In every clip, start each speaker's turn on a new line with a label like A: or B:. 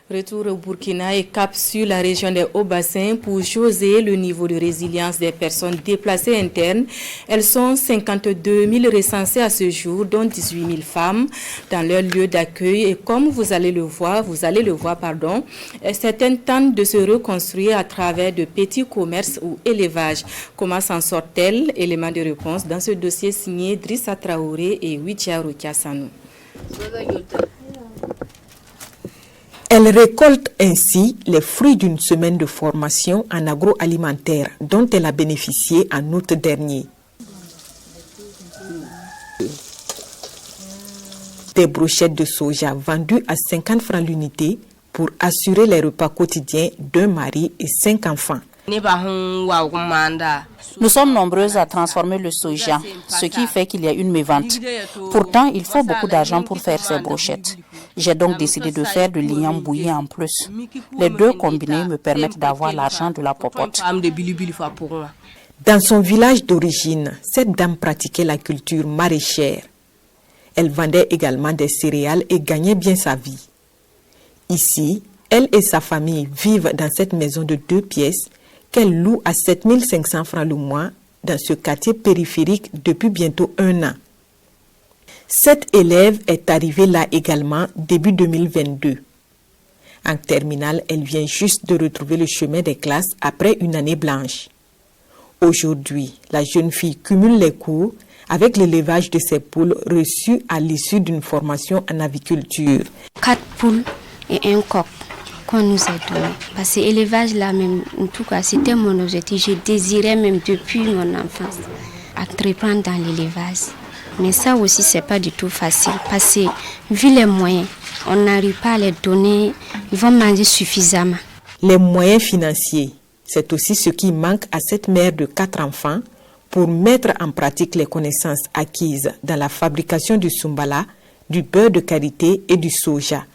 A: Retour au Burkina et cap sur la région des Hauts-Bassins pour jauger le niveau de résilience des personnes déplacées internes. Elles sont 52 000 recensées à ce jour, dont 18 000 femmes dans leur lieu d'accueil. Et comme vous allez le voir, certaines tentent de se reconstruire à travers de petits commerces ou élevages. Comment s'en sortent-elles? Élément de réponse dans ce dossier signé Drissa Traoré et Widja Rokiasanou.
B: Elle récolte ainsi les fruits d'une semaine de formation en agroalimentaire dont elle a bénéficié en août dernier. Des brochettes de soja vendues à 50 francs l'unité pour assurer les repas quotidiens d'un mari et 5 enfants.
C: Nous sommes nombreuses à transformer le soja, ce qui fait qu'il y a une mévente. Pourtant, il faut beaucoup d'argent pour faire ces brochettes. J'ai donc décidé de faire de l'igname bouilli en plus. Les deux combinés me permettent d'avoir l'argent de la popote.
B: Dans son village d'origine, cette dame pratiquait la culture maraîchère. Elle vendait également des céréales et gagnait bien sa vie. Ici, elle et sa famille vivent dans cette maison de 2 pièces qu'elle loue à 7 500 francs le mois dans ce quartier périphérique depuis bientôt 1 an. Cette élève est arrivée là également début 2022. En terminale, elle vient juste de retrouver le chemin des classes après une année blanche. Aujourd'hui, la jeune fille cumule les cours avec l'élevage de ses poules reçues à l'issue d'une formation en aviculture.
D: 4 poules et un coq qu'on nous a donné. Parce que l'élevage là même, en tout cas, c'était mon objectif. Je désirais même depuis mon enfance entreprendre dans l'élevage. Mais ça aussi, c'est pas du tout facile parce que vu les moyens, on n'arrive pas à les donner, ils vont manger suffisamment.
B: Les moyens financiers, c'est aussi ce qui manque à cette mère de 4 enfants pour mettre en pratique les connaissances acquises dans la fabrication du sumbala, du beurre de karité et du soja.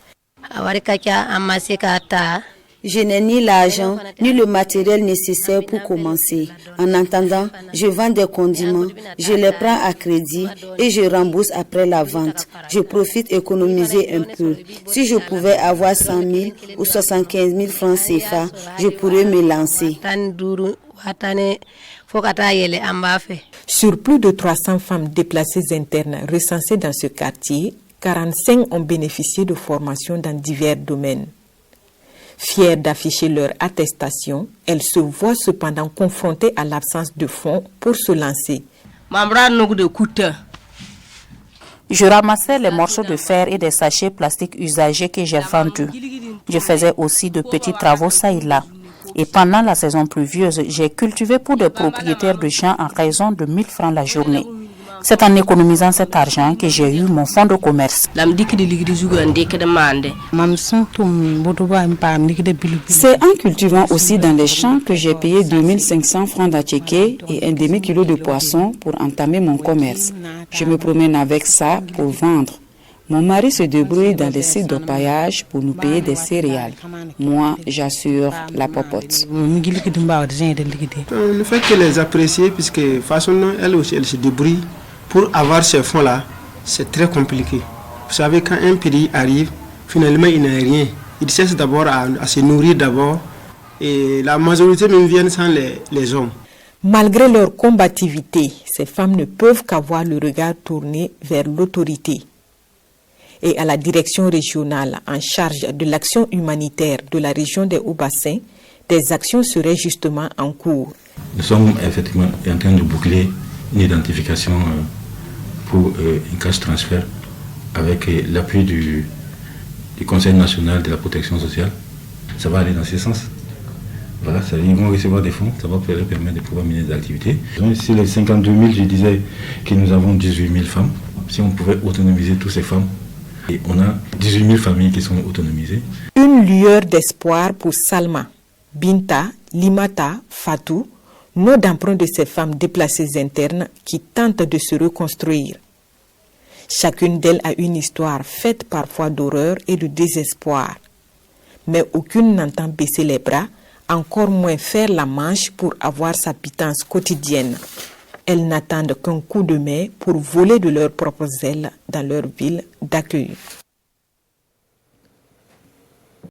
E: Je n'ai ni l'argent, ni le matériel nécessaire pour commencer. En attendant, je vends des condiments, je les prends à crédit et je rembourse après la vente. Je profite économiser un peu. Si je pouvais avoir 100 000 ou 75 000 francs CFA, je pourrais me lancer.
B: Sur plus de 300 femmes déplacées internes recensées dans ce quartier, 45 ont bénéficié de formations dans divers domaines. Fières d'afficher leur attestation, elles se voient cependant confrontées à l'absence de fonds pour se lancer.
C: Je ramassais les morceaux de fer et des sachets plastiques usagés que j'ai vendus. Je faisais aussi de petits travaux ça et là. Et pendant la saison pluvieuse, j'ai cultivé pour des propriétaires de champs en raison de 1000 francs la journée. C'est en économisant cet argent que j'ai eu mon fonds de commerce.
F: C'est en cultivant aussi dans les champs que j'ai payé 2500 francs d'attiqué et un demi-kilo de poisson pour entamer mon commerce. Je me promène avec ça pour vendre. Mon mari se débrouille dans les sites d'orpaillage pour nous payer des céréales. Moi, j'assure la popote.
G: Ne fait que les apprécier puisque de toute façon, elle aussi, elle se débrouille. Pour avoir ces fonds-là, c'est très compliqué. Vous savez, quand un pays arrive, finalement, il n'a rien. Il cesse d'abord à se nourrir d'abord. Et la majorité même viennent sans les hommes.
B: Malgré leur combativité, ces femmes ne peuvent qu'avoir le regard tourné vers l'autorité. Et à la direction régionale en charge de l'action humanitaire de la région des Hauts-Bassins, des actions seraient justement en cours.
H: Nous sommes effectivement en train de boucler une identification pour une cash transfert avec l'appui du Conseil national de la protection sociale. Ça va aller dans ce sens. Voilà, ils vont recevoir des fonds, ça va leur permettre de pouvoir mener des activités. Donc, sur les 52 000, je disais que nous avons 18 000 femmes. Si on pouvait autonomiser toutes ces femmes, et on a 18 000 familles qui sont autonomisées.
B: Une lueur d'espoir pour Salma, Binta, Limata, Fatou, nom d'emprunt de ces femmes déplacées internes qui tentent de se reconstruire. Chacune d'elles a une histoire faite parfois d'horreur et de désespoir. Mais aucune n'entend baisser les bras, encore moins faire la manche pour avoir sa pitance quotidienne. Elles n'attendent qu'un coup de main pour voler de leurs propres ailes dans leur ville d'accueil.